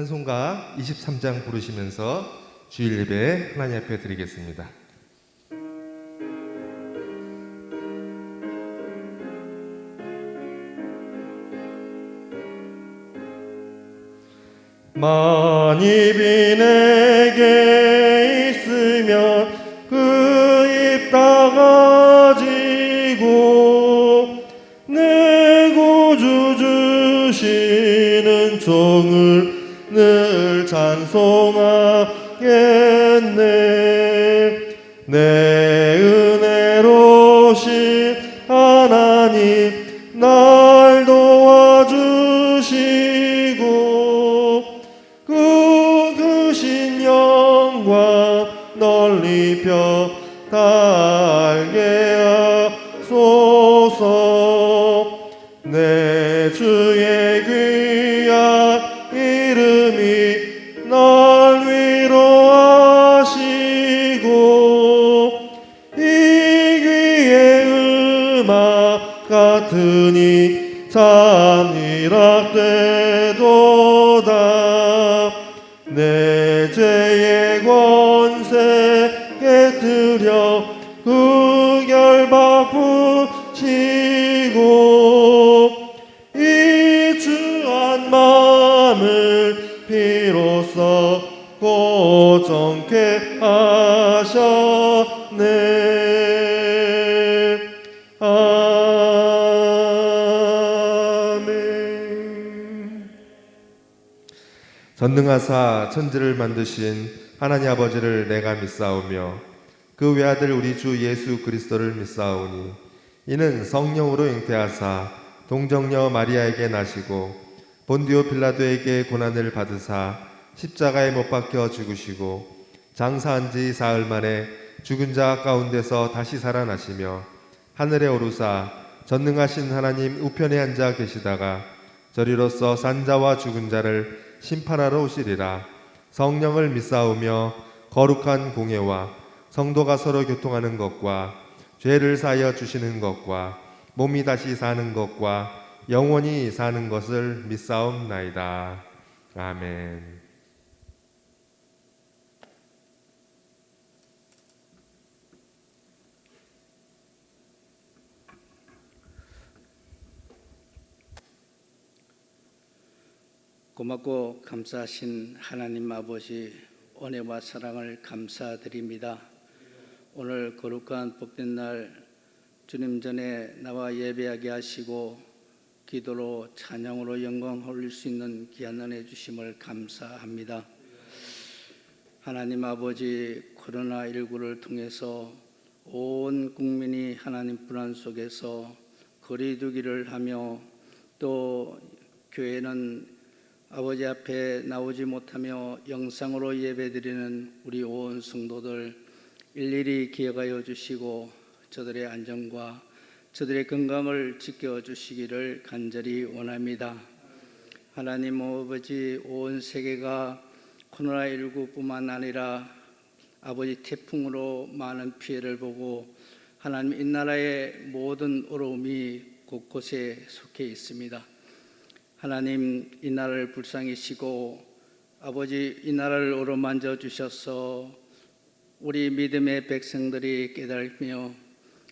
찬송가 23장 부르시면서 주일 예배 하나님 앞에 드리겠습니다. 만입이 내게 있으면 그 입 다가지고 내 구주 주시는 종을 늘 찬송하겠네. 내 은혜로신 하나님 날 도와주시고 그 크신 영광 널리 펴 달게 하소서. 내 주의 귀한 이름이 날 위로하시고 이 귀의 음악 같으니 참 희락되도다. 내 죄의 권세 깨뜨려 그 결박 붙이고 이 주한 마음을 비로소 고정케 하셨네. 아멘. 전능하사 천지를 만드신 하나님 아버지를 내가 믿사오며 그 외아들 우리 주 예수 그리스도를 믿사오니 이는 성령으로 잉태하사 동정녀 마리아에게 나시고 본디오 빌라도에게 고난을 받으사 십자가에 못 박혀 죽으시고 장사한 지 사흘 만에 죽은 자 가운데서 다시 살아나시며 하늘에 오르사 전능하신 하나님 우편에 앉아 계시다가 저리로서 산자와 죽은 자를 심판하러 오시리라. 성령을 믿사오며 거룩한 공예와 성도가 서로 교통하는 것과 죄를 사하여 주시는 것과 몸이 다시 사는 것과 영원히 사는 것을 믿사옵나이다. 아멘. 고맙고 감사하신 하나님 아버지 은혜와 사랑을 감사드립니다. 오늘 거룩한 복된 날 주님 전에 나와 예배하게 하시고 기도로 찬양으로 영광 올릴 수 있는 귀한 은혜 주심을 감사합니다. 하나님 아버지, 코로나19를 통해서 온 국민이 하나님 불안 속에서 거리두기를 하며 또 교회는 아버지 앞에 나오지 못하며 영상으로 예배드리는 우리 온 성도들 일일이 기억하여 주시고 저들의 안전과 저들의 건강을 지켜주시기를 간절히 원합니다. 하나님 아버지, 온 세계가 코로나19뿐만 아니라 아버지 태풍으로 많은 피해를 보고 하나님 이 나라의 모든 어려움이 곳곳에 속해 있습니다. 하나님 이 나라를 불쌍히시고 아버지 이 나라를 어루만져 주셔서 우리 믿음의 백성들이 깨달으며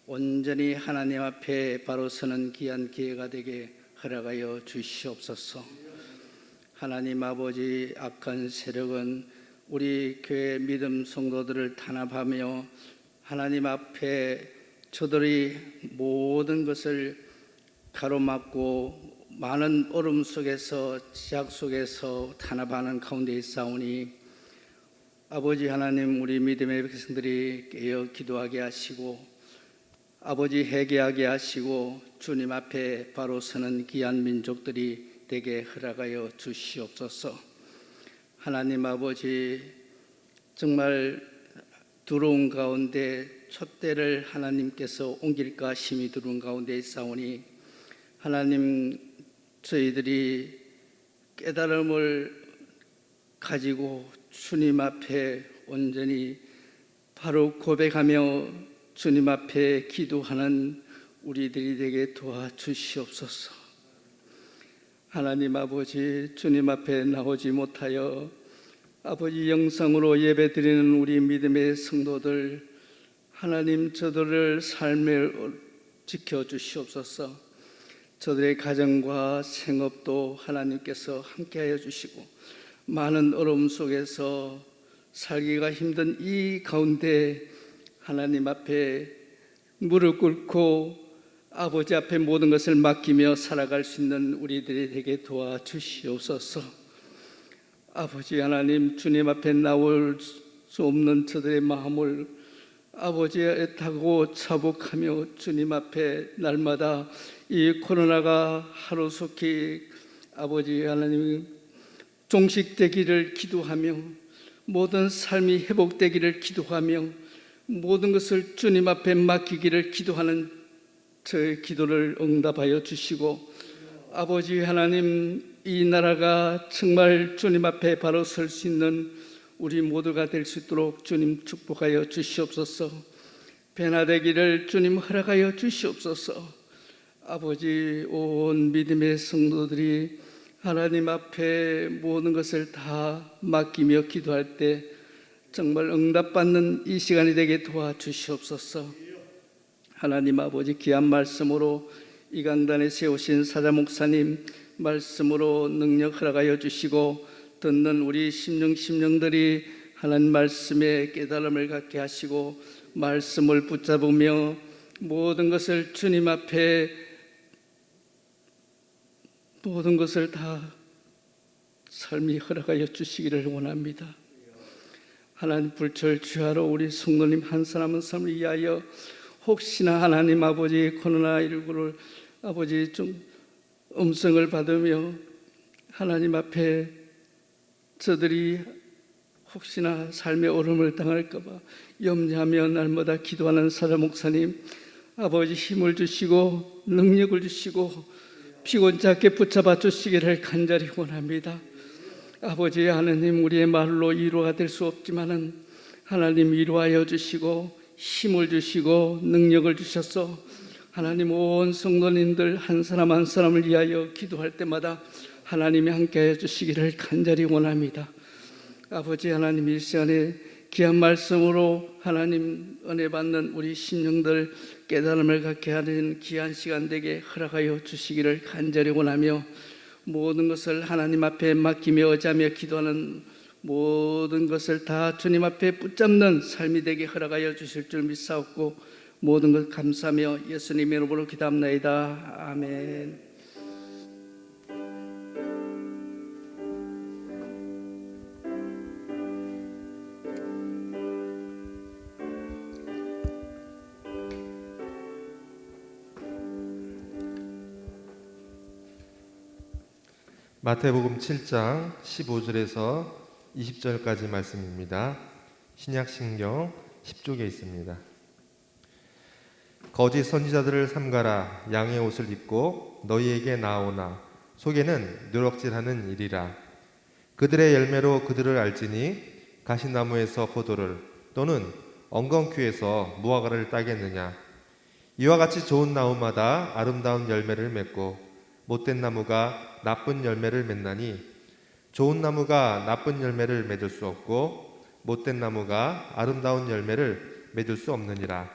온전히 하나님 앞에 바로 서는 귀한 기회가 되게 허락하여 주시옵소서. 하나님 아버지, 악한 세력은 우리 교회 믿음 성도들을 탄압하며 하나님 앞에 저들이 모든 것을 가로막고 많은 어려움 속에서 지약 속에서 탄압하는 가운데 있사오니 아버지 하나님, 우리 믿음의 백성들이 깨어 기도하게 하시고 아버지 회개하게 하시고 주님 앞에 바로 서는 귀한 민족들이 되게 허락하여 주시옵소서. 하나님 아버지, 정말 두려운 가운데 촛대를 하나님께서 옮길까 심히 두려운 가운데 있사오니 하나님, 저희들이 깨달음을 가지고 주님 앞에 온전히 바로 고백하며 주님 앞에 기도하는 우리들이 되게 도와주시옵소서. 하나님 아버지, 주님 앞에 나오지 못하여 아버지 영상으로 예배드리는 우리 믿음의 성도들, 하나님 저들을 삶을 지켜주시옵소서. 저들의 가정과 생업도 하나님께서 함께하여 주시고, 많은 어려움 속에서 살기가 힘든 이 가운데 하나님 앞에 무릎 꿇고 아버지 앞에 모든 것을 맡기며 살아갈 수 있는 우리들이 되게 도와주시옵소서. 아버지 하나님, 주님 앞에 나올 수 없는 저들의 마음을 아버지의 애타고 차복하며 주님 앞에 날마다 이 코로나가 하루속히 아버지 하나님 종식되기를 기도하며, 모든 삶이 회복되기를 기도하며, 모든 것을 주님 앞에 맡기기를 기도하는 저의 기도를 응답하여 주시고, 아버지 하나님, 이 나라가 정말 주님 앞에 바로 설 수 있는 우리 모두가 될 수 있도록 주님 축복하여 주시옵소서. 변화되기를 주님 허락하여 주시옵소서. 아버지, 온 믿음의 성도들이 하나님 앞에 모든 것을 다 맡기며 기도할 때 정말 응답받는 이 시간이 되게 도와주시옵소서. 하나님 아버지, 귀한 말씀으로 이 강단에 세우신 사자 목사님 말씀으로 능력 허락하여 주시고, 듣는 우리 심령들이 하나님 말씀에 깨달음을 갖게 하시고, 말씀을 붙잡으며 모든 것을 주님 앞에 모든 것을 다 삶이 허락하여 주시기를 원합니다. 하나님 불철주야로 우리 성도님 한 사람 한 사람을 위하여 혹시나 하나님 아버지 코로나19를 아버지 좀 음성을 받으며 하나님 앞에 저들이 혹시나 삶의 어려움을 당할까 봐 염려하며 날마다 기도하는 사자 목사님, 아버지 힘을 주시고 능력을 주시고 피곤찮게 붙잡아 주시기를 간절히 원합니다. 아버지 하나님, 우리의 말로 위로가 될 수 없지만은 하나님 위로하여 주시고 힘을 주시고 능력을 주셔서 하나님 온 성도님들 한 사람 한 사람을 위하여 기도할 때마다 하나님이 함께하여 주시기를 간절히 원합니다. 아버지 하나님, 이 시간에 귀한 말씀으로 하나님 은혜 받는 우리 심령들 깨달음을 갖게 하는 귀한 시간 되게 허락하여 주시기를 간절히 원하며, 모든 것을 하나님 앞에 맡기며 의지하며 기도하는 모든 것을 다 주님 앞에 붙잡는 삶이 되게 허락하여 주실 줄 믿사옵고, 모든 것 감사하며 예수님의 이름으로 기도합나이다. 아멘. 마태복음 7장 15절에서 20절까지 말씀입니다. 신약신경 10쪽에 있습니다. 거짓 선지자들을 삼가라. 양의 옷을 입고 너희에게 나오나 속에는 누럭질하는 일이라. 그들의 열매로 그들을 알지니 가시나무에서 포도를 또는 엉겅퀴에서 무화과를 따겠느냐. 이와 같이 좋은 나무마다 아름다운 열매를 맺고 못된 나무가 나쁜 열매를 맺나니, 좋은 나무가 나쁜 열매를 맺을 수 없고 못된 나무가 아름다운 열매를 맺을 수 없느니라.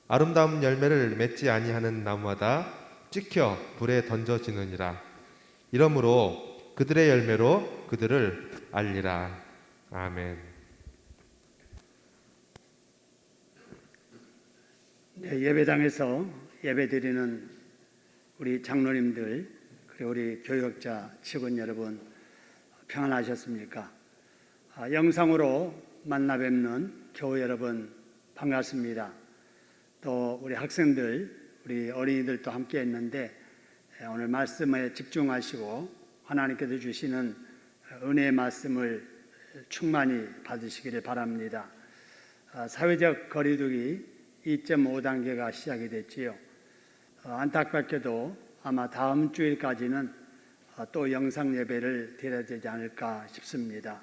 아름다운 열매를 맺지 아니하는 나무마다 찍혀 불에 던져지느니라. 이러므로 그들의 열매로 그들을 알리라. 아멘. 네, 예배당에서 예배드리는 우리 장로님들, 그리고 우리 교역자 직원 여러분, 평안하셨습니까? 영상으로 만나 뵙는 교우 여러분 반갑습니다. 또 우리 학생들, 우리 어린이들도 함께 했는데 오늘 말씀에 집중하시고 하나님께서 주시는 은혜의 말씀을 충만히 받으시기를 바랍니다. 사회적 거리두기 2.5단계가 시작이 됐지요. 안타깝게도 아마 다음 주일까지는 또 영상 예배를 드려야 되지 않을까 싶습니다.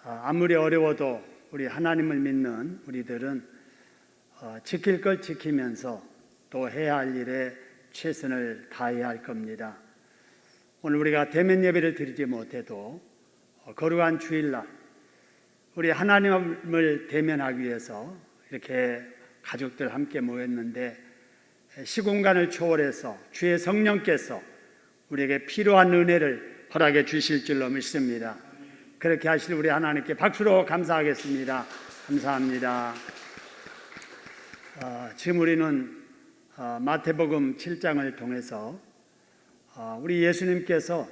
아무리 어려워도 우리 하나님을 믿는 우리들은 지킬 걸 지키면서 또 해야 할 일에 최선을 다해야 할 겁니다. 오늘 우리가 대면 예배를 드리지 못해도 거룩한 주일날 우리 하나님을 대면하기 위해서 이렇게 가족들 함께 모였는데 시공간을 초월해서 주의 성령께서 우리에게 필요한 은혜를 허락해 주실 줄로 믿습니다. 그렇게 하실 우리 하나님께 박수로 감사하겠습니다. 감사합니다. 지금 우리는 마태복음 7장을 통해서 우리 예수님께서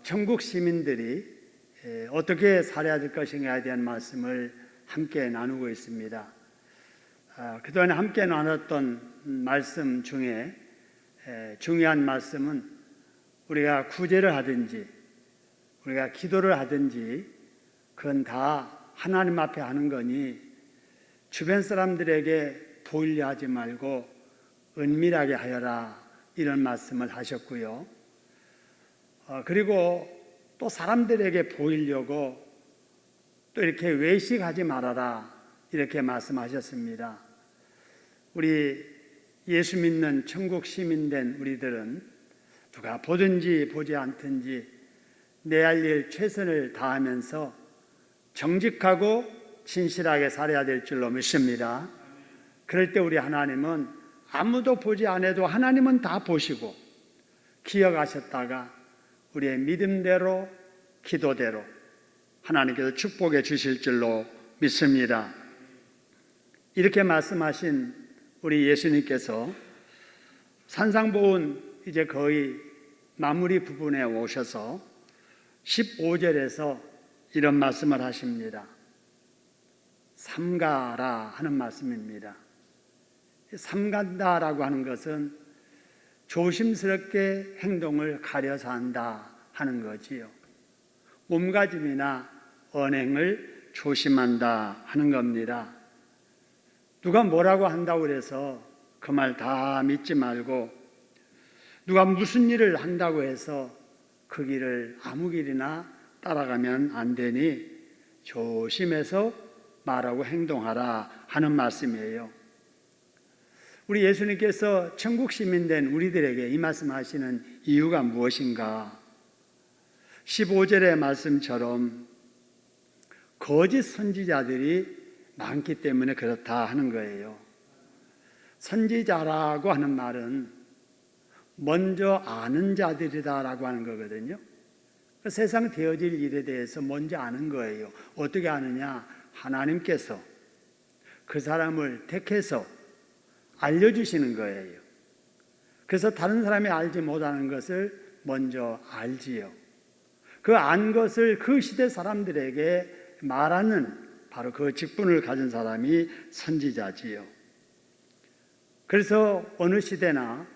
천국 시민들이 어떻게 살아야 될 것인가에 대한 말씀을 함께 나누고 있습니다. 그동안 함께 나눴던 말씀 중에 중요한 말씀은 우리가 구제를 하든지 우리가 기도를 하든지 그건 다 하나님 앞에 하는 거니 주변 사람들에게 보이려 하지 말고 은밀하게 하여라, 이런 말씀을 하셨고요. 그리고 또 사람들에게 보이려고 또 이렇게 외식하지 말아라, 이렇게 말씀하셨습니다. 우리 예수 믿는 천국 시민된 우리들은 누가 보든지 보지 않든지 내 할 일 최선을 다하면서 정직하고 진실하게 살아야 될 줄로 믿습니다. 그럴 때 우리 하나님은 아무도 보지 않아도 하나님은 다 보시고 기억하셨다가 우리의 믿음대로 기도대로 하나님께서 축복해 주실 줄로 믿습니다. 이렇게 말씀하신 우리 예수님께서 산상보훈 이제 거의 마무리 부분에 오셔서 15절에서 이런 말씀을 하십니다. 삼가라 하는 말씀입니다. 삼간다라고 하는 것은 조심스럽게 행동을 가려서 한다 하는 거지요. 몸가짐이나 언행을 조심한다 하는 겁니다. 누가 뭐라고 한다고 해서 그 말 다 믿지 말고, 누가 무슨 일을 한다고 해서 그 길을 아무 길이나 따라가면 안 되니 조심해서 말하고 행동하라 하는 말씀이에요. 우리 예수님께서 천국 시민된 우리들에게 이 말씀하시는 이유가 무엇인가? 15절의 말씀처럼 거짓 선지자들이 많기 때문에 그렇다 하는 거예요. 선지자라고 하는 말은 먼저 아는 자들이다라고 하는 거거든요. 세상 되어질 일에 대해서 먼저 아는 거예요. 어떻게 아느냐? 하나님께서 그 사람을 택해서 알려주시는 거예요. 그래서 다른 사람이 알지 못하는 것을 먼저 알지요. 그 안 것을 그 시대 사람들에게 말하는 바로 그 직분을 가진 사람이 선지자지요. 그래서 어느 시대나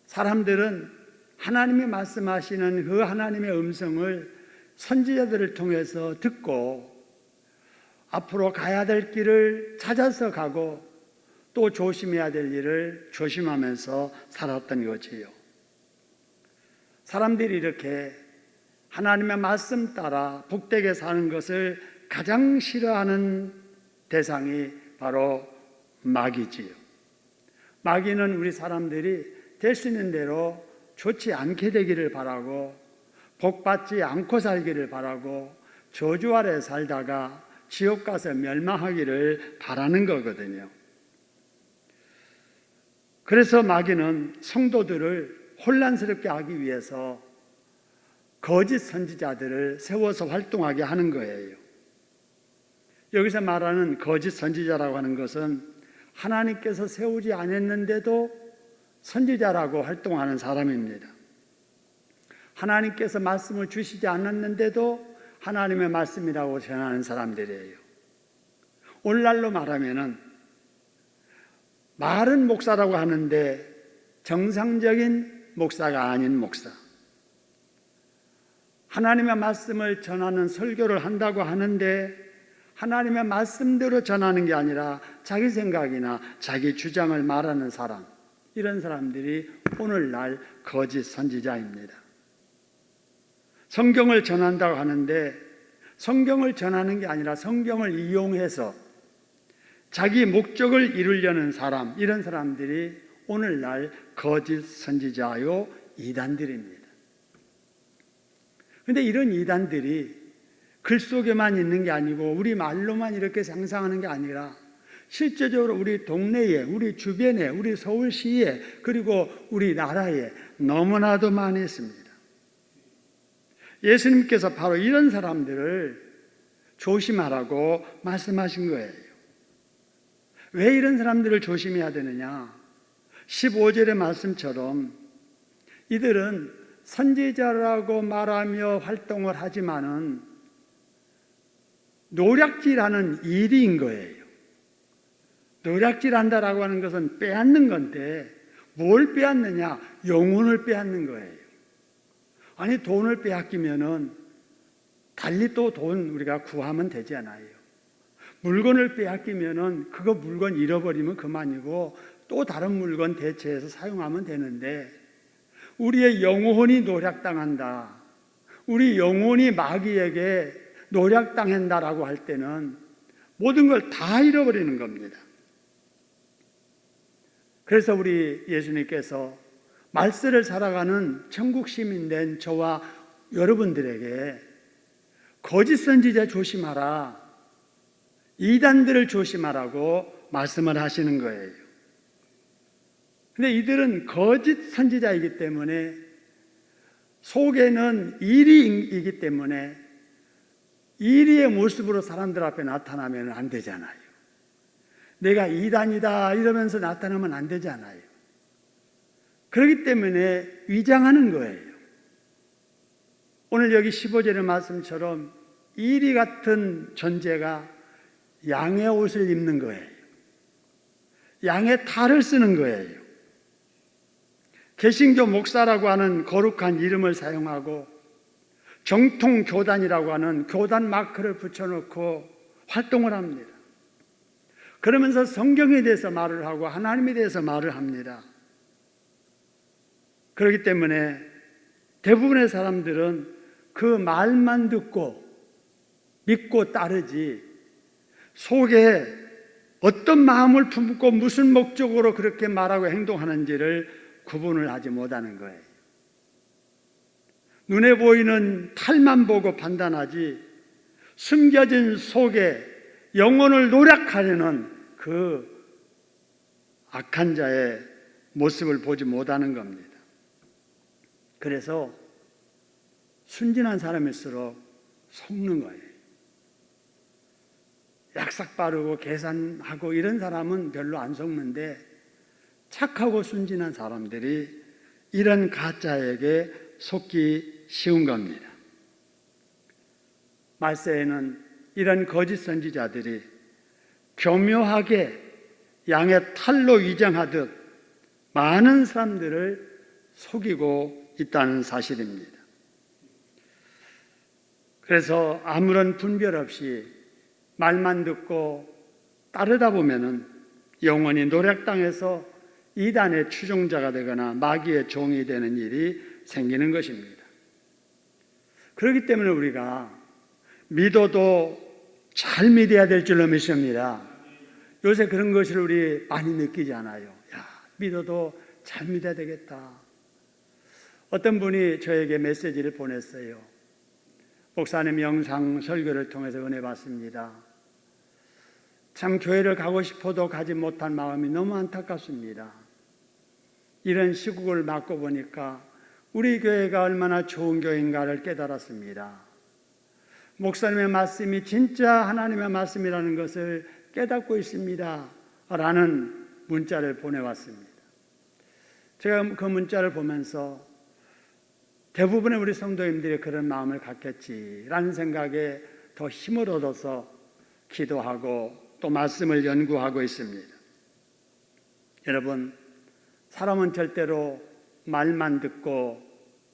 사람들은 하나님이 말씀하시는 그 하나님의 음성을 선지자들을 통해서 듣고 앞으로 가야 될 길을 찾아서 가고 또 조심해야 될 일을 조심하면서 살았던 거지요. 사람들이 이렇게 하나님의 말씀 따라 복되게 사는 것을 가장 싫어하는 대상이 바로 마귀지요. 마귀는 우리 사람들이 될 수 있는 대로 좋지 않게 되기를 바라고 복받지 않고 살기를 바라고 저주 아래 살다가 지옥 가서 멸망하기를 바라는 거거든요. 그래서 마귀는 성도들을 혼란스럽게 하기 위해서 거짓 선지자들을 세워서 활동하게 하는 거예요. 여기서 말하는 거짓 선지자라고 하는 것은 하나님께서 세우지 않았는데도 선지자라고 활동하는 사람입니다. 하나님께서 말씀을 주시지 않았는데도 하나님의 말씀이라고 전하는 사람들이에요. 오늘날로 말하면은 말은 목사라고 하는데 정상적인 목사가 아닌 목사. 하나님의 말씀을 전하는 설교를 한다고 하는데 하나님의 말씀대로 전하는 게 아니라 자기 생각이나 자기 주장을 말하는 사람, 이런 사람들이 오늘날 거짓 선지자입니다. 성경을 전한다고 하는데 성경을 전하는 게 아니라 성경을 이용해서 자기 목적을 이루려는 사람, 이런 사람들이 오늘날 거짓 선지자요 이단들입니다. 근데 이런 이단들이 글 속에만 있는 게 아니고 우리 말로만 이렇게 상상하는 게 아니라 실제적으로 우리 동네에, 우리 주변에, 우리 서울시에, 그리고 우리나라에 너무나도 많이 있습니다. 예수님께서 바로 이런 사람들을 조심하라고 말씀하신 거예요. 왜 이런 사람들을 조심해야 되느냐? 15절의 말씀처럼 이들은 선지자라고 말하며 활동을 하지만은 노략질하는 일인 거예요. 노략질한다라고 하는 것은 빼앗는 건데 뭘 빼앗느냐? 영혼을 빼앗는 거예요. 아니 돈을 빼앗기면은 달리 또 돈 우리가 구하면 되지 않아요. 물건을 빼앗기면은 그거 물건 잃어버리면 그만이고 또 다른 물건 대체해서 사용하면 되는데 우리의 영혼이 노략당한다. 우리 영혼이 마귀에게 노략당한다라고 할 때는 모든 걸 다 잃어버리는 겁니다. 그래서 우리 예수님께서 말세를 살아가는 천국 시민 된 저와 여러분들에게 거짓 선지자 조심하라, 이단들을 조심하라고 말씀을 하시는 거예요. 근데 이들은 거짓 선지자이기 때문에 속에는 이리이기 때문에 이리의 모습으로 사람들 앞에 나타나면 안 되잖아요. 내가 이단이다 이러면서 나타나면 안 되잖아요. 그렇기 때문에 위장하는 거예요. 오늘 여기 15절의 말씀처럼 이리 같은 존재가 양의 옷을 입는 거예요. 양의 탈을 쓰는 거예요. 개신교 목사라고 하는 거룩한 이름을 사용하고 정통 교단이라고 하는 교단 마크를 붙여놓고 활동을 합니다. 그러면서 성경에 대해서 말을 하고 하나님에 대해서 말을 합니다. 그렇기 때문에 대부분의 사람들은 그 말만 듣고 믿고 따르지 속에 어떤 마음을 품고 무슨 목적으로 그렇게 말하고 행동하는지를 구분을 하지 못하는 거예요. 눈에 보이는 탈만 보고 판단하지 숨겨진 속에 영혼을 노략하려는 그 악한 자의 모습을 보지 못하는 겁니다. 그래서 순진한 사람일수록 속는 거예요. 약삭 빠르고 계산하고 이런 사람은 별로 안 속는데 착하고 순진한 사람들이 이런 가짜에게 속기 쉬운 겁니다. 말세에는 이런 거짓 선지자들이 교묘하게 양의 탈로 위장하듯 많은 사람들을 속이고 있다는 사실입니다. 그래서 아무런 분별 없이 말만 듣고 따르다 보면은 영원히 노략당해서 이단의 추종자가 되거나 마귀의 종이 되는 일이 생기는 것입니다. 그렇기 때문에 우리가 믿어도 잘 믿어야 될 줄로 믿습니다. 요새 그런 것을 우리 많이 느끼지 않아요. 야, 믿어도 잘 믿어야 되겠다. 어떤 분이 저에게 메시지를 보냈어요. 목사님 영상 설교를 통해서 은혜 받습니다. 참 교회를 가고 싶어도 가지 못한 마음이 너무 안타깝습니다. 이런 시국을 맞고 보니까 우리 교회가 얼마나 좋은 교회인가를 깨달았습니다. 목사님의 말씀이 진짜 하나님의 말씀이라는 것을 깨닫고 있습니다. 라는 문자를 보내왔습니다. 제가 그 문자를 보면서 대부분의 우리 성도님들이 그런 마음을 갖겠지라는 생각에 더 힘을 얻어서 기도하고 또 말씀을 연구하고 있습니다. 여러분, 사람은 절대로 말만 듣고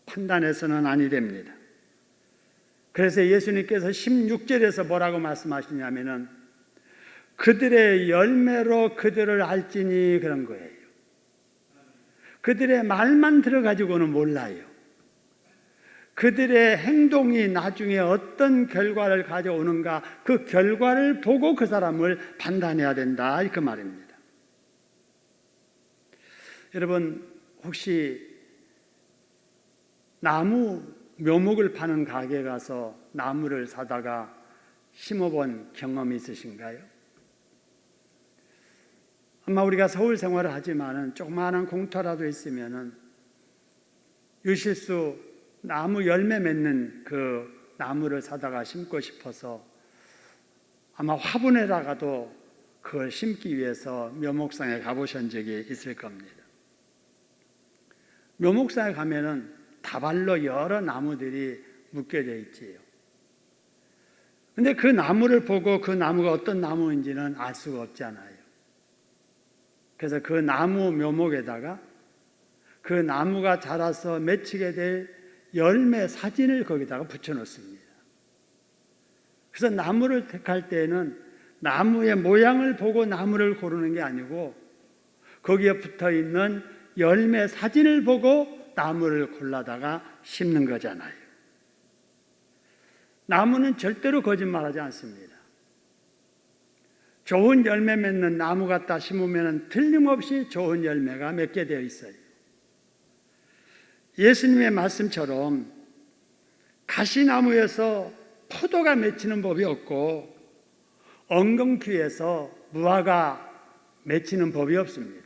판단해서는 아니 됩니다. 그래서 예수님께서 16절에서 뭐라고 말씀하시냐면은 그들의 열매로 그들을 알지니 그런 거예요. 그들의 말만 들어가지고는 몰라요. 그들의 행동이 나중에 어떤 결과를 가져오는가 그 결과를 보고 그 사람을 판단해야 된다 그 말입니다. 여러분 혹시 나무 묘목을 파는 가게에 가서 나무를 사다가 심어본 경험이 있으신가요? 아마 우리가 서울 생활을 하지만은 조그마한 공터라도 있으면은 유실수 나무 열매 맺는 그 나무를 사다가 심고 싶어서 아마 화분에다가도 그걸 심기 위해서 묘목상에 가보신 적이 있을 겁니다. 묘목상에 가면은 다발로 여러 나무들이 묶여져 있지요. 근데 그 나무를 보고 그 나무가 어떤 나무인지는 알 수가 없잖아요. 그래서 그 나무 묘목에다가 그 나무가 자라서 맺히게 될 열매 사진을 거기다가 붙여 놓습니다. 그래서 나무를 택할 때에는 나무의 모양을 보고 나무를 고르는 게 아니고 거기에 붙어 있는 열매 사진을 보고 나무를 골라다가 심는 거잖아요. 나무는 절대로 거짓말하지 않습니다. 좋은 열매 맺는 나무 갖다 심으면 틀림없이 좋은 열매가 맺게 되어 있어요. 예수님의 말씀처럼 가시나무에서 포도가 맺히는 법이 없고 엉겅퀴에서 무화과 맺히는 법이 없습니다.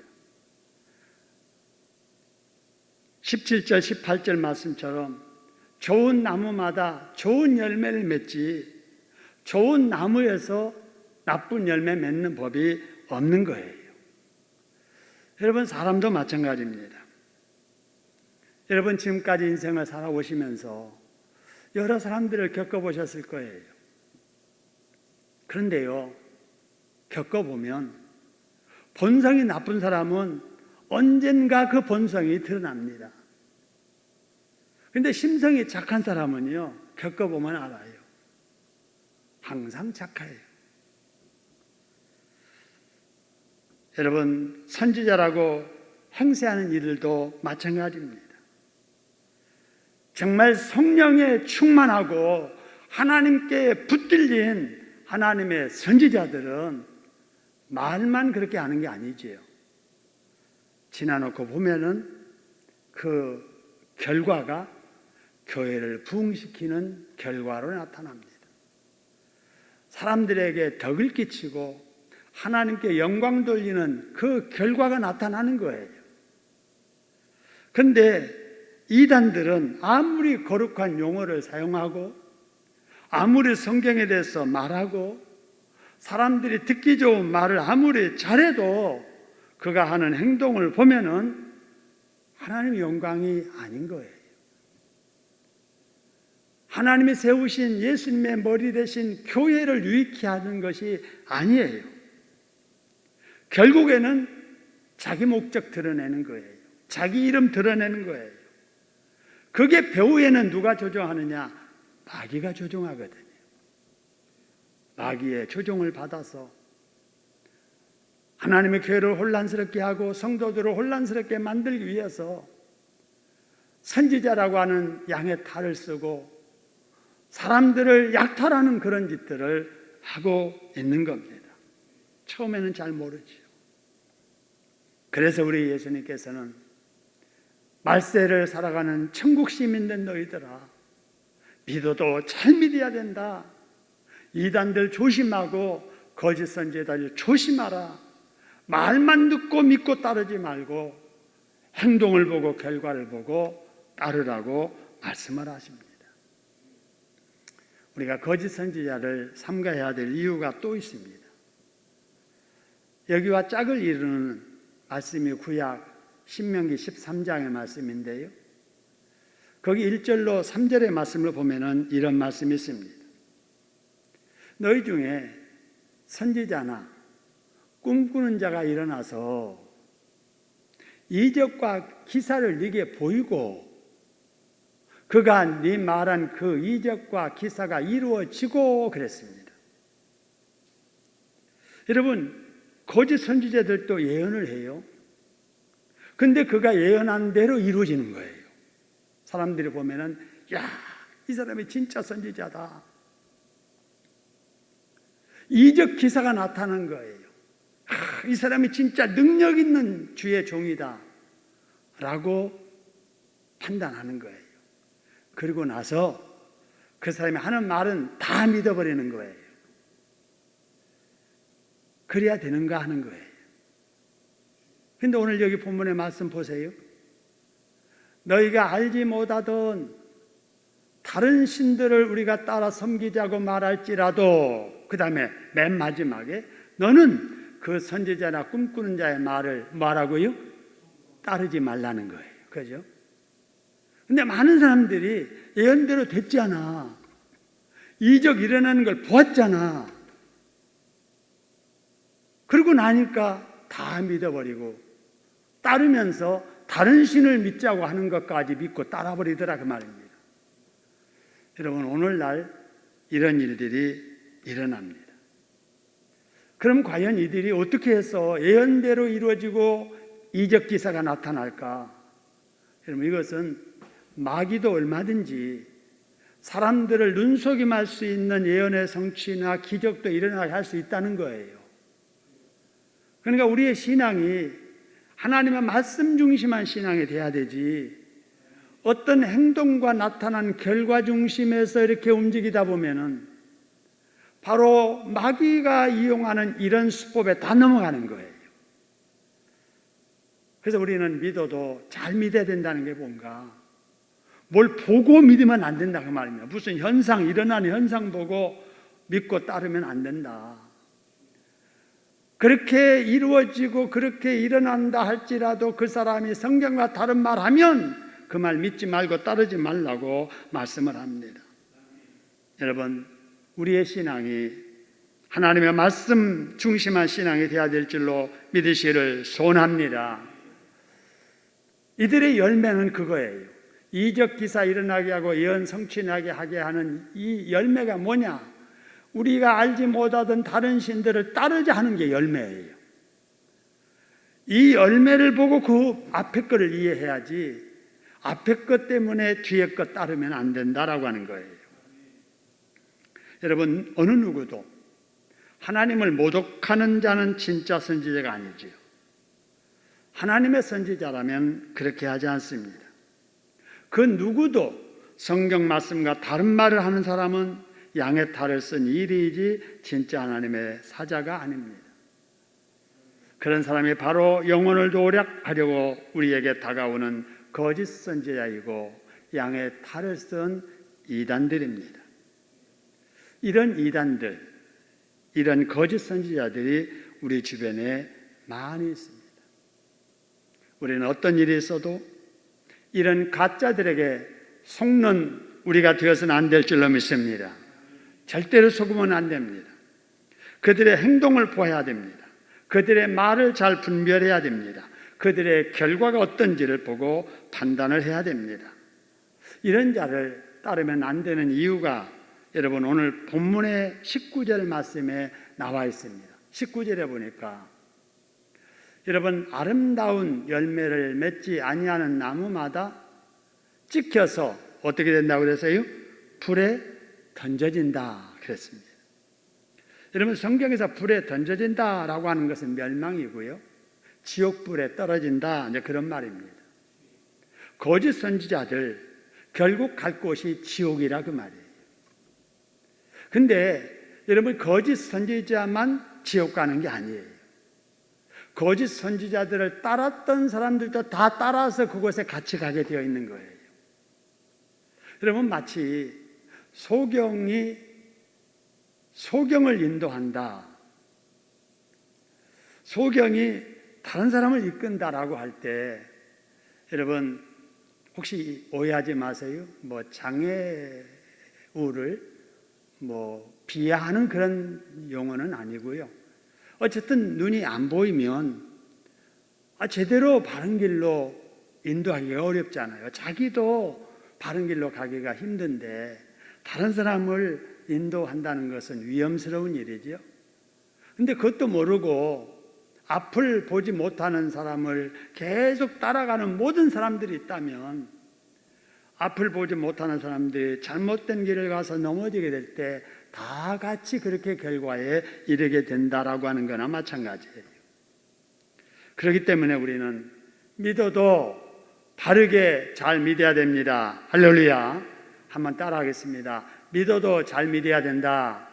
17절, 18절 말씀처럼 좋은 나무마다 좋은 열매를 맺지 좋은 나무에서 나쁜 열매 맺는 법이 없는 거예요. 여러분, 사람도 마찬가지입니다. 여러분, 지금까지 인생을 살아오시면서 여러 사람들을 겪어보셨을 거예요. 그런데요, 겪어보면 본성이 나쁜 사람은 언젠가 그 본성이 드러납니다. 그런데 심성이 착한 사람은요, 겪어보면 알아요. 항상 착해요. 여러분, 선지자라고 행세하는 이들도 마찬가지입니다. 정말 성령에 충만하고 하나님께 붙들린 하나님의 선지자들은 말만 그렇게 하는 게 아니지요. 지나놓고 보면은 그 결과가 교회를 부흥시키는 결과로 나타납니다. 사람들에게 덕을 끼치고 하나님께 영광 돌리는 그 결과가 나타나는 거예요. 그런데 이단들은 아무리 거룩한 용어를 사용하고 아무리 성경에 대해서 말하고 사람들이 듣기 좋은 말을 아무리 잘해도 그가 하는 행동을 보면은 하나님의 영광이 아닌 거예요. 하나님이 세우신 예수님의 머리 대신 교회를 유익히 하는 것이 아니에요. 결국에는 자기 목적 드러내는 거예요. 자기 이름 드러내는 거예요. 그게 배후에는 누가 조종하느냐? 마귀가 조종하거든요. 마귀의 조종을 받아서 하나님의 교회를 혼란스럽게 하고 성도들을 혼란스럽게 만들기 위해서 선지자라고 하는 양의 탈을 쓰고 사람들을 약탈하는 그런 짓들을 하고 있는 겁니다. 처음에는 잘 모르죠. 그래서 우리 예수님께서는 말세를 살아가는 천국 시민된 너희들아, 믿어도 잘 믿어야 된다. 이단들 조심하고 거짓 선지자들 조심하라. 말만 듣고 믿고 따르지 말고 행동을 보고 결과를 보고 따르라고 말씀을 하십니다. 우리가 거짓 선지자를 삼가해야 될 이유가 또 있습니다. 여기와 짝을 이루는 말씀이 구약 신명기 13장의 말씀인데요, 거기 1절로 3절의 말씀을 보면은 이런 말씀이 있습니다. 너희 중에 선지자나 꿈꾸는 자가 일어나서 이적과 기사를 네게 보이고 그가 네 말한 그 이적과 기사가 이루어지고 그랬습니다. 여러분, 거짓 선지자들도 예언을 해요. 근데 그가 예언한 대로 이루어지는 거예요. 사람들이 보면은 야, 이 사람이 진짜 선지자다. 이적 기사가 나타나는 거예요. 이 사람이 진짜 능력 있는 주의 종이다 라고 판단하는 거예요. 그리고 나서 그 사람이 하는 말은 다 믿어버리는 거예요. 그래야 되는가 하는 거예요. 근데 오늘 여기 본문의 말씀 보세요. 너희가 알지 못하던 다른 신들을 우리가 따라 섬기자고 말할지라도, 그 다음에 맨 마지막에 너는 그 선지자나 꿈꾸는 자의 말을 뭐라고요? 따르지 말라는 거예요. 그죠? 근데 많은 사람들이 예언대로 됐잖아, 이적 일어나는 걸 보았잖아, 그러고 나니까 다 믿어버리고 따르면서 다른 신을 믿자고 하는 것까지 믿고 따라버리더라, 그 말입니다. 여러분, 오늘날 이런 일들이 일어납니다. 그럼 과연 이들이 어떻게 해서 예언대로 이루어지고 이적 기사가 나타날까? 여러분, 이것은 마귀도 얼마든지 사람들을 눈속임할 수 있는 예언의 성취나 기적도 일어나게 할 수 있다는 거예요. 그러니까 우리의 신앙이 하나님의 말씀 중심한 신앙이 돼야 되지, 어떤 행동과 나타난 결과 중심에서 이렇게 움직이다 보면은 바로 마귀가 이용하는 이런 수법에 다 넘어가는 거예요. 그래서 우리는 믿어도 잘 믿어야 된다는 게 뭔가, 뭘 보고 믿으면 안 된다, 그 말입니다. 무슨 현상, 일어나는 현상 보고 믿고 따르면 안 된다. 그렇게 이루어지고 그렇게 일어난다 할지라도 그 사람이 성경과 다른 말 하면 그 말 믿지 말고 따르지 말라고 말씀을 합니다. 여러분, 우리의 신앙이 하나님의 말씀 중심한 신앙이 되어야 될 줄로 믿으시기를 소원합니다. 이들의 열매는 그거예요. 이적 기사 일어나게 하고 예언 성취나게 하게 하는 이 열매가 뭐냐? 우리가 알지 못하던 다른 신들을 따르자 하는 게 열매예요. 이 열매를 보고 그 앞에 거를 이해해야지, 앞에 것 때문에 뒤에 것 따르면 안 된다라고 하는 거예요. 여러분, 어느 누구도 하나님을 모독하는 자는 진짜 선지자가 아니지요. 하나님의 선지자라면 그렇게 하지 않습니다. 그 누구도 성경 말씀과 다른 말을 하는 사람은 양의 탈을 쓴 일이지 진짜 하나님의 사자가 아닙니다. 그런 사람이 바로 영혼을 도략하려고 우리에게 다가오는 거짓 선지자이고 양의 탈을 쓴 이단들입니다. 이런 이단들, 이런 거짓 선지자들이 우리 주변에 많이 있습니다. 우리는 어떤 일이 있어도 이런 가짜들에게 속는 우리가 되어서는 안 될 줄로 믿습니다. 절대로 속으면 안 됩니다. 그들의 행동을 보아야 됩니다. 그들의 말을 잘 분별해야 됩니다. 그들의 결과가 어떤지를 보고 판단을 해야 됩니다. 이런 자를 따르면 안 되는 이유가 여러분 오늘 본문의 19절 말씀에 나와 있습니다. 19절에 보니까 여러분, 아름다운 열매를 맺지 아니하는 나무마다 찍혀서 어떻게 된다고 그랬어요? 불에 던져진다 그랬습니다. 여러분, 성경에서 불에 던져진다라고 하는 것은 멸망이고요, 지옥불에 떨어진다, 이제 그런 말입니다. 거짓 선지자들 결국 갈 곳이 지옥이라 그 말이에요. 근데 여러분, 거짓 선지자만 지옥 가는 게 아니에요. 거짓 선지자들을 따랐던 사람들도 다 따라서 그곳에 같이 가게 되어 있는 거예요. 여러분, 마치 소경이 소경을 인도한다, 소경이 다른 사람을 이끈다라고 할 때 여러분 혹시 오해하지 마세요. 장애우를 비하하는 그런 용어는 아니고요. 어쨌든 눈이 안 보이면 제대로 바른 길로 인도하기가 어렵잖아요. 자기도 바른 길로 가기가 힘든데 다른 사람을 인도한다는 것은 위험스러운 일이죠. 근데 그것도 모르고 앞을 보지 못하는 사람을 계속 따라가는 모든 사람들이 있다면, 앞을 보지 못하는 사람들이 잘못된 길을 가서 넘어지게 될 때 다 같이 그렇게 결과에 이르게 된다라고 하는 거나 마찬가지예요. 그렇기 때문에 우리는 믿어도 바르게 잘 믿어야 됩니다. 할렐루야. 한번 따라하겠습니다. 믿어도 잘 믿어야 된다.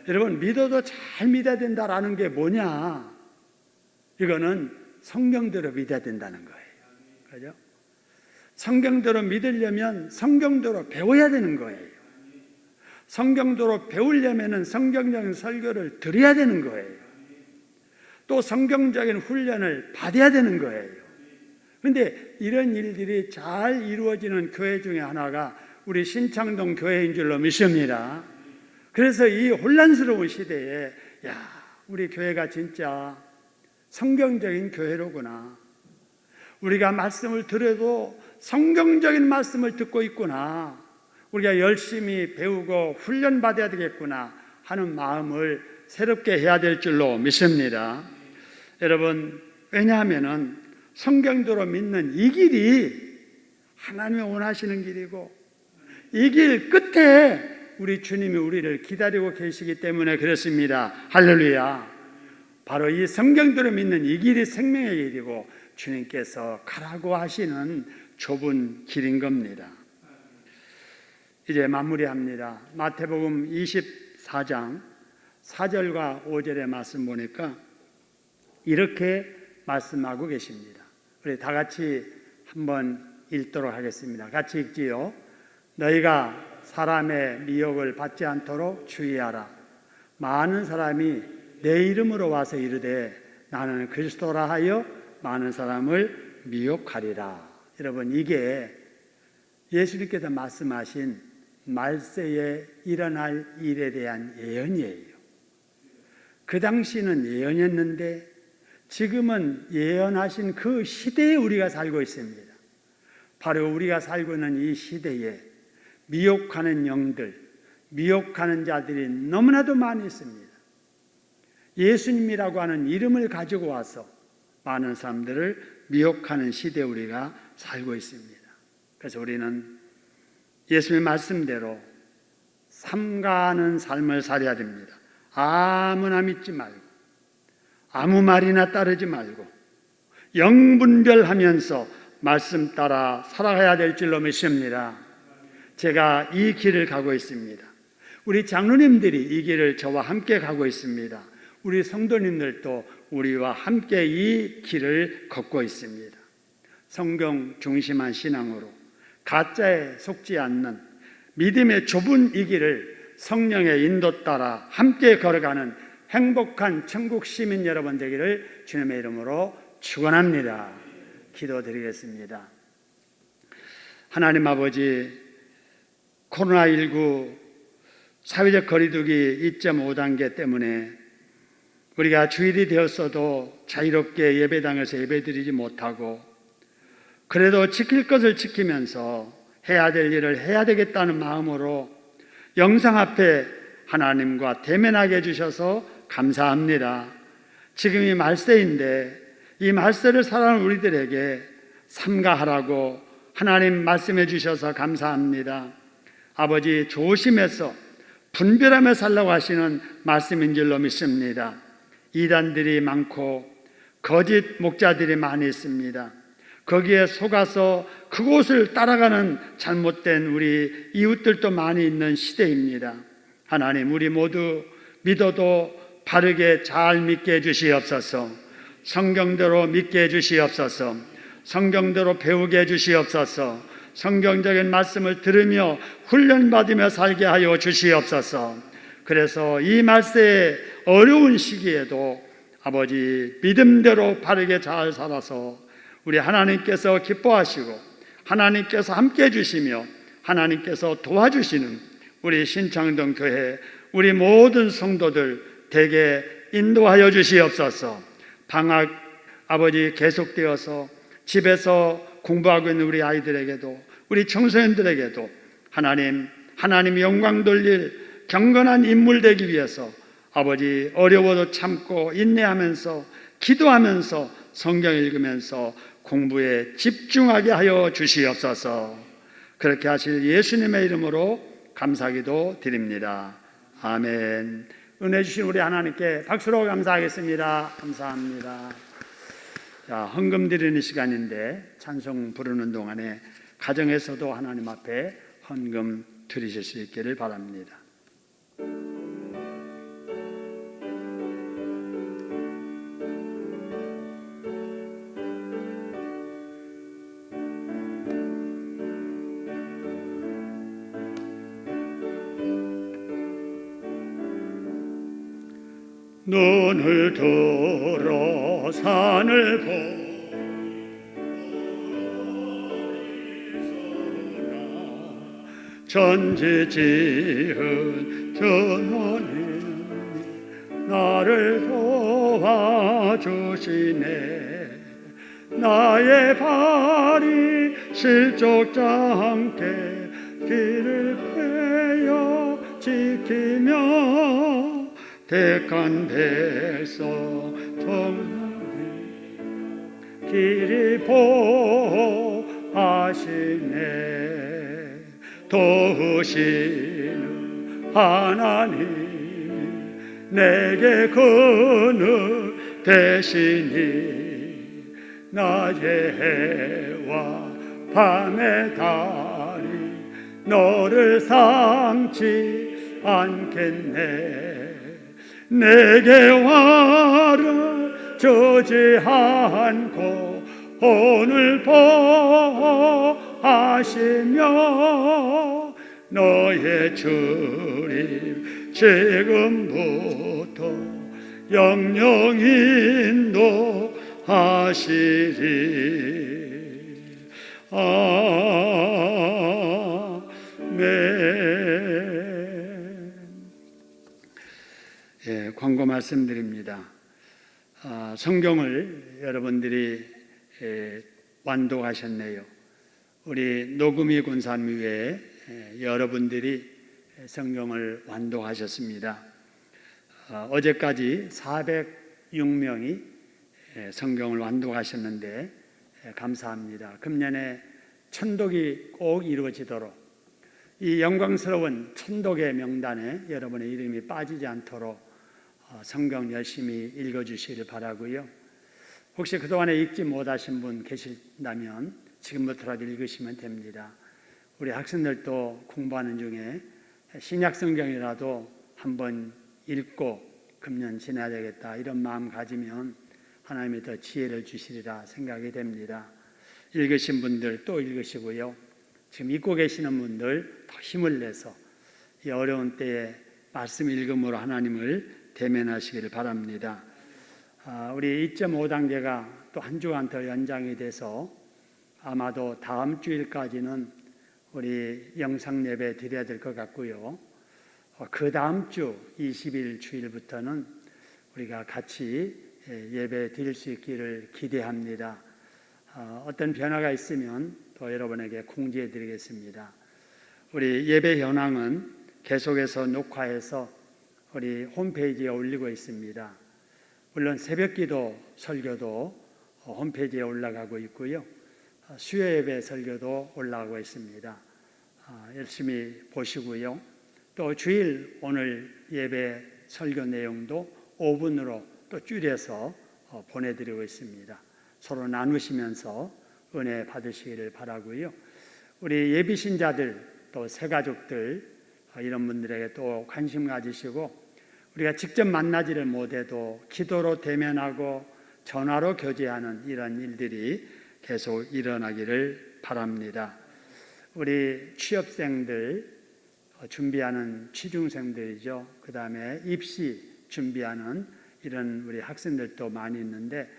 여러분, 믿어도 잘 믿어야 된다라는 게 뭐냐? 이거는 성경대로 믿어야 된다는 거예요. 그죠? 성경대로 믿으려면 성경대로 배워야 되는 거예요. 성경대로 배우려면 성경적인 설교를 들어야 되는 거예요. 또 성경적인 훈련을 받아야 되는 거예요. 그런데 이런 일들이 잘 이루어지는 교회 중에 하나가 우리 신창동 교회인 줄로 믿습니다. 그래서 이 혼란스러운 시대에 우리 교회가 진짜 성경적인 교회로구나. 우리가 말씀을 들어도 성경적인 말씀을 듣고 있구나. 우리가 열심히 배우고 훈련받아야 되겠구나 하는 마음을 새롭게 해야 될 줄로 믿습니다. 여러분, 왜냐하면 성경대로 믿는 이 길이 하나님이 원하시는 길이고 이 길 끝에 우리 주님이 우리를 기다리고 계시기 때문에 그렇습니다. 할렐루야. 바로 이 성경대로 믿는 이 길이 생명의 길이고 주님께서 가라고 하시는 좁은 길인 겁니다. 이제 마무리합니다. 마태복음 24장 4절과 5절의 말씀 보니까 이렇게 말씀하고 계십니다. 우리 다 같이 한번 읽도록 하겠습니다. 같이 읽지요. 너희가 사람의 미혹을 받지 않도록 주의하라. 많은 사람이 내 이름으로 와서 이르되 나는 그리스도라 하여 많은 사람을 미혹하리라. 여러분, 이게 예수님께서 말씀하신 말세에 일어날 일에 대한 예언이에요. 그 당시는 예언이었는데 지금은 예언하신 그 시대에 우리가 살고 있습니다. 바로 우리가 살고 있는 이 시대에 미혹하는 영들, 미혹하는 자들이 너무나도 많이 있습니다. 예수님이라고 하는 이름을 가지고 와서 많은 사람들을 미혹하는 시대에 우리가 살고 있습니다. 그래서 우리는 예수님의 말씀대로 삼가하는 삶을 살아야 됩니다. 아무나 믿지 말고 아무 말이나 따르지 말고 영분별하면서 말씀 따라 살아가야 될 줄로 믿습니다. 제가 이 길을 가고 있습니다. 우리 장로님들이 이 길을 저와 함께 가고 있습니다. 우리 성도님들도 우리와 함께 이 길을 걷고 있습니다. 성경 중심한 신앙으로 가짜에 속지 않는 믿음의 좁은 이 길을 성령의 인도 따라 함께 걸어가는 행복한 천국 시민 여러분 되기를 주님의 이름으로 축원합니다. 기도드리겠습니다. 하나님 아버지, 코로나19 사회적 거리두기 2.5단계 때문에 우리가 주일이 되었어도 자유롭게 예배당에서 예배드리지 못하고 그래도 지킬 것을 지키면서 해야 될 일을 해야 되겠다는 마음으로 영상 앞에 하나님과 대면하게 해주셔서 감사합니다. 지금이 말세인데 이 말세를 살아가는 우리들에게 삼가하라고 하나님 말씀해 주셔서 감사합니다. 아버지, 조심해서 분별하며 살라고 하시는 말씀인 줄로 믿습니다. 이단들이 많고 거짓 목자들이 많이 있습니다. 거기에 속아서 그곳을 따라가는 잘못된 우리 이웃들도 많이 있는 시대입니다. 하나님, 우리 모두 믿어도 바르게 잘 믿게 해주시옵소서. 성경대로 믿게 해주시옵소서. 성경대로 배우게 해주시옵소서. 성경적인 말씀을 들으며 훈련받으며 살게 하여 주시옵소서. 그래서 이 말세의 어려운 시기에도 아버지, 믿음대로 바르게 잘 살아서 우리 하나님께서 기뻐하시고 하나님께서 함께 해주시며 하나님께서 도와주시는 우리 신창동 교회 우리 모든 성도들 되게 인도하여 주시옵소서. 방학 아버지 계속되어서 집에서 공부하고 있는 우리 아이들에게도 우리 청소년들에게도 하나님 영광 돌릴 경건한 인물 되기 위해서 아버지 어려워도 참고 인내하면서 기도하면서 성경 읽으면서 공부에 집중하게 하여 주시옵소서. 그렇게 하실 예수님의 이름으로 감사기도 드립니다. 아멘. 은혜 주신 우리 하나님께 박수로 감사하겠습니다. 감사합니다. 자, 헌금 드리는 시간인데 찬송 부르는 동안에 가정에서도 하나님 앞에 헌금 드리실 수 있기를 바랍니다. 눈을 들어 산을 보리소나 천지 지은 주님 나를 도와주시네. 나의 발이 실족지 않게 길을 빼어 지키며 택한 백성 정말 길이 보호하시네. 도우시는 하나님 내게 그늘 되시니 낮의 해와 밤의 달이 너를 삼지 않겠네. 내게 화를 주지 않고 오늘 보호하시며 너의 주님 지금부터 영영 인도하시리. 아멘. 예, 광고 말씀드립니다. 성경을 여러분들이 완독하셨네요. 우리 노금이 군산교회 여러분들이 성경을 완독하셨습니다. 어제까지 406명이 성경을 완독하셨는데 감사합니다. 금년에 천독이 꼭 이루어지도록 이 영광스러운 천독의 명단에 여러분의 이름이 빠지지 않도록 성경 열심히 읽어주시길 바라고요. 혹시 그동안에 읽지 못하신 분 계신다면 지금부터라도 읽으시면 됩니다. 우리 학생들도 공부하는 중에 신약 성경이라도 한번 읽고 금년 지나야 되겠다 이런 마음 가지면 하나님이 더 지혜를 주시리라 생각이 됩니다. 읽으신 분들 또 읽으시고요. 지금 읽고 계시는 분들 더 힘을 내서 이 어려운 때에 말씀 읽음으로 하나님을 대면하시기를 바랍니다. 우리 2.5단계가 또 한 주간 더 연장이 돼서 아마도 다음 주일까지는 우리 영상 예배 드려야 될 것 같고요. 그 다음 주 20일 주일부터는 우리가 같이 예배 드릴 수 있기를 기대합니다. 어떤 변화가 있으면 또 여러분에게 공지해 드리겠습니다. 우리 예배 현황은 계속해서 녹화해서 우리 홈페이지에 올리고 있습니다. 물론 새벽기도 설교도 홈페이지에 올라가고 있고요. 수요 예배 설교도 올라가고 있습니다. 열심히 보시고요. 또 주일 오늘 예배 설교 내용도 5분으로 또 줄여서 보내드리고 있습니다. 서로 나누시면서 은혜 받으시기를 바라고요. 우리 예비신자들 또 새가족들 이런 분들에게 또 관심 가지시고 우리가 직접 만나지를 못해도 기도로 대면하고 전화로 교제하는 이런 일들이 계속 일어나기를 바랍니다. 우리 취업생들 준비하는 취중생들이죠. 그 다음에 입시 준비하는 이런 우리 학생들도 많이 있는데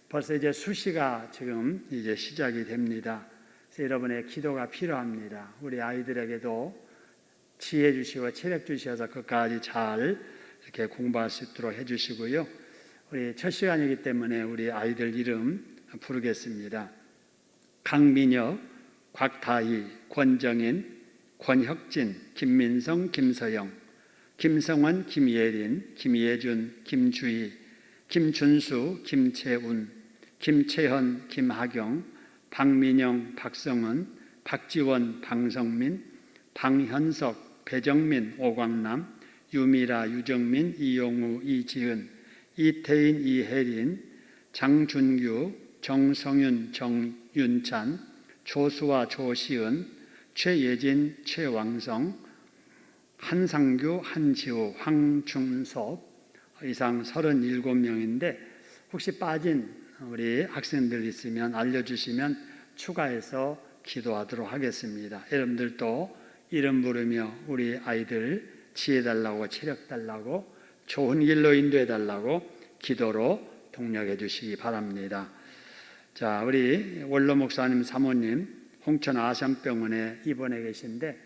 벌써 이제 수시가 지금 이제 시작이 됩니다. 그래서 여러분의 기도가 필요합니다. 우리 아이들에게도 지혜 주시고 체력 주셔서 끝까지 잘 이렇게 공부할 수 있도록 해주시고요. 우리 첫 시간이기 때문에 우리 아이들 이름 부르겠습니다. 강민혁, 곽다희, 권정인, 권혁진, 김민성, 김서영, 김성원, 김예린, 김예준, 김주희, 김준수, 김채운, 김채현, 김하경, 박민영, 박성은, 박지원, 방성민, 방현석, 배정민, 오광남, 유미라, 유정민, 이용우, 이지은, 이태인, 이혜린, 장준규, 정성윤, 정윤찬, 조수와 조시은, 최예진, 최왕성, 한상규, 한지우, 황중섭 이상 37명인데 혹시 빠진 우리 학생들 있으면 알려주시면 추가해서 기도하도록 하겠습니다. 여러분들도 이름 부르며 우리 아이들 지혜 달라고, 체력 달라고, 좋은 길로 인도해 달라고 기도로 동력해 주시기 바랍니다. 자, 우리 원로 목사님 사모님 홍천 아산병원에 입원해 계신데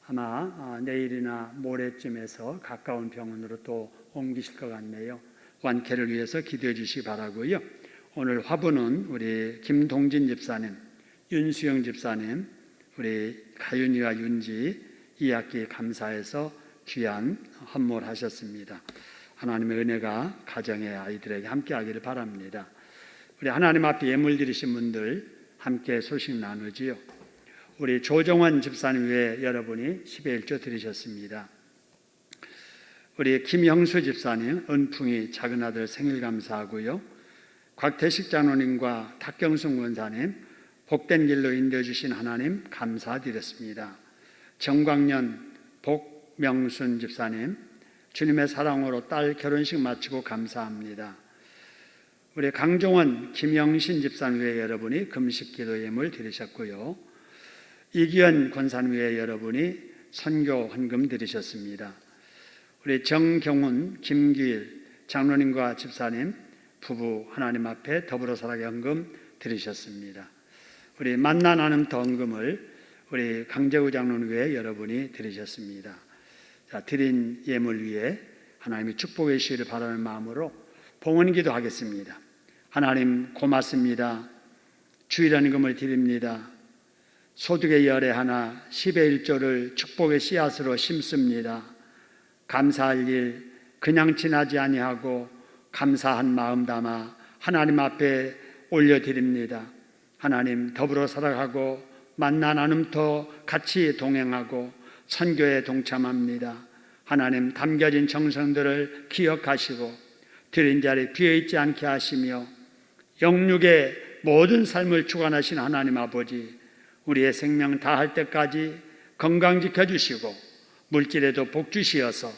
아마 내일이나 모레쯤에서 가까운 병원으로 또 옮기실 것 같네요. 완쾌를 위해서 기도해 주시기 바라고요. 오늘 화부는 우리 김동진 집사님, 윤수영 집사님, 우리 가윤이와 윤지 2학기 감사해서 귀한 헌물하셨습니다. 하나님의 은혜가 가정의 아이들에게 함께하기를 바랍니다. 우리 하나님 앞에 예물 드리신 분들 함께 소식 나누지요. 우리 조정원 집사님 외에 여러분이 10의 1조 드리셨습니다. 우리 김형수 집사님 은풍이 작은 아들 생일 감사하고요. 곽태식 장로님과 탁경순 권사님 복된 길로 인도해 주신 하나님 감사드렸습니다. 정광년 복명순 집사님 주님의 사랑으로 딸 결혼식 마치고 감사합니다. 우리 강종원 김영신 집사님 외에 여러분이 금식기도 예물 드리셨고요. 이기현 권사님 외에 여러분이 선교 헌금 드리셨습니다. 우리 정경훈 김규일 장로님과 집사님 부부 하나님 앞에 더불어 살아계 헌금 드리셨습니다. 우리 만나 나눔 더 헌금을 우리 강재우 장로님 외에 여러분이 드리셨습니다. 자, 드린 예물 위에 하나님이 축복해 주시기를 바라는 마음으로 봉헌기도 하겠습니다. 하나님 고맙습니다. 주일한 금을 드립니다. 소득의 열에 하나 10의 1조를 축복의 씨앗으로 심습니다. 감사할 일 그냥 지나지 아니하고 감사한 마음 담아 하나님 앞에 올려드립니다. 하나님 더불어 살아가고 만나 나눔터 같이 동행하고 선교에 동참합니다. 하나님 담겨진 정성들을 기억하시고 드린 자리 비어있지 않게 하시며 영육의 모든 삶을 주관하신 하나님 아버지 우리의 생명 다할 때까지 건강 지켜주시고 물질에도 복 주시어서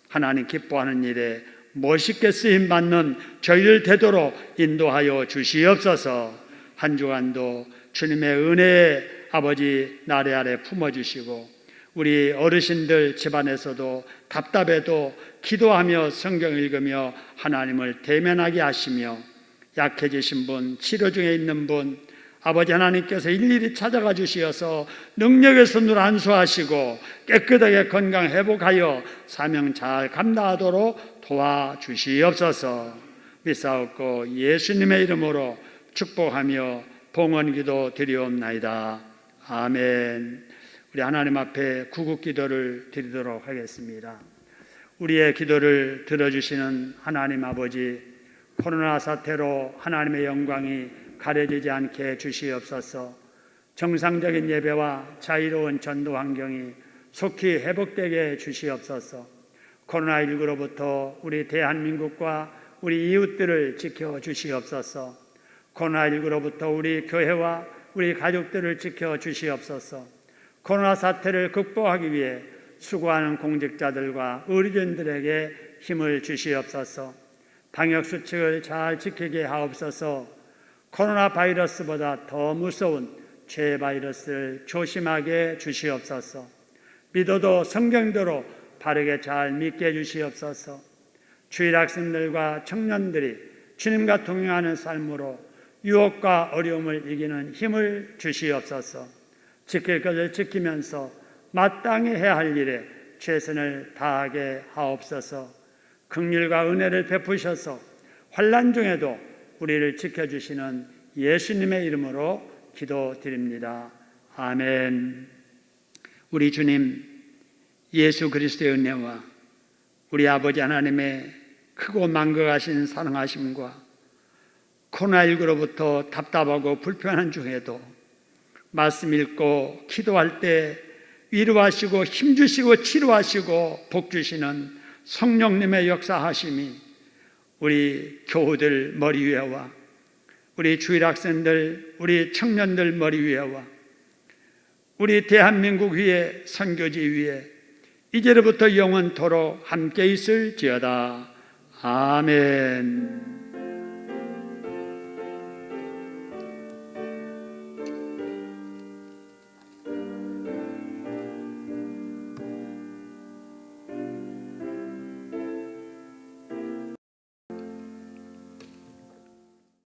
하나님 기뻐하는 일에 멋있게 쓰임받는 저희를 되도록 인도하여 주시옵소서. 한 주간도 주님의 은혜에 아버지 나래 아래 품어주시고 우리 어르신들 집안에서도 답답해도 기도하며 성경 읽으며 하나님을 대면하게 하시며 약해지신 분, 치료 중에 있는 분 아버지 하나님께서 일일이 찾아가 주시어서 능력의 손으로 안수하시고 깨끗하게 건강 회복하여 사명 잘 감당하도록 도와주시옵소서. 믿사옵고 예수님의 이름으로 축복하며 봉헌기도 드리옵나이다. 아멘. 우리 하나님 앞에 구국기도를 드리도록 하겠습니다. 우리의 기도를 들어주시는 하나님 아버지, 코로나 사태로 하나님의 영광이 가려지지 않게 주시옵소서. 정상적인 예배와 자유로운 전도 환경이 속히 회복되게 주시옵소서. 코로나19로부터 우리 대한민국과 우리 이웃들을 지켜 주시옵소서. 코로나19로부터 우리 교회와 우리 가족들을 지켜 주시옵소서. 코로나 사태를 극복하기 위해 수고하는 공직자들과 의료진들에게 힘을 주시옵소서. 방역수칙을 잘 지키게 하옵소서. 코로나 바이러스보다 더 무서운 죄 바이러스를 조심하게 주시옵소서. 믿어도 성경대로 바르게 잘 믿게 해주시옵소서. 주일 학생들과 청년들이 주님과 동행하는 삶으로 유혹과 어려움을 이기는 힘을 주시옵소서. 지킬 것을 지키면서 마땅히 해야 할 일에 최선을 다하게 하옵소서. 긍휼과 은혜를 베푸셔서 환난 중에도 우리를 지켜주시는 예수님의 이름으로 기도드립니다. 아멘. 우리 주님 예수 그리스도의 은혜와 우리 아버지 하나님의 크고 만거하신 사랑하심과 코로나19로부터 답답하고 불편한 중에도 말씀 읽고 기도할 때 위로하시고 힘주시고 치료하시고 복주시는 성령님의 역사하심이 우리 교우들 머리 위에와 우리 주일학생들 우리 청년들 머리 위에와 우리 대한민국 위에, 선교지 위에 이제로부터 영원토록 함께 있을지어다. 아멘.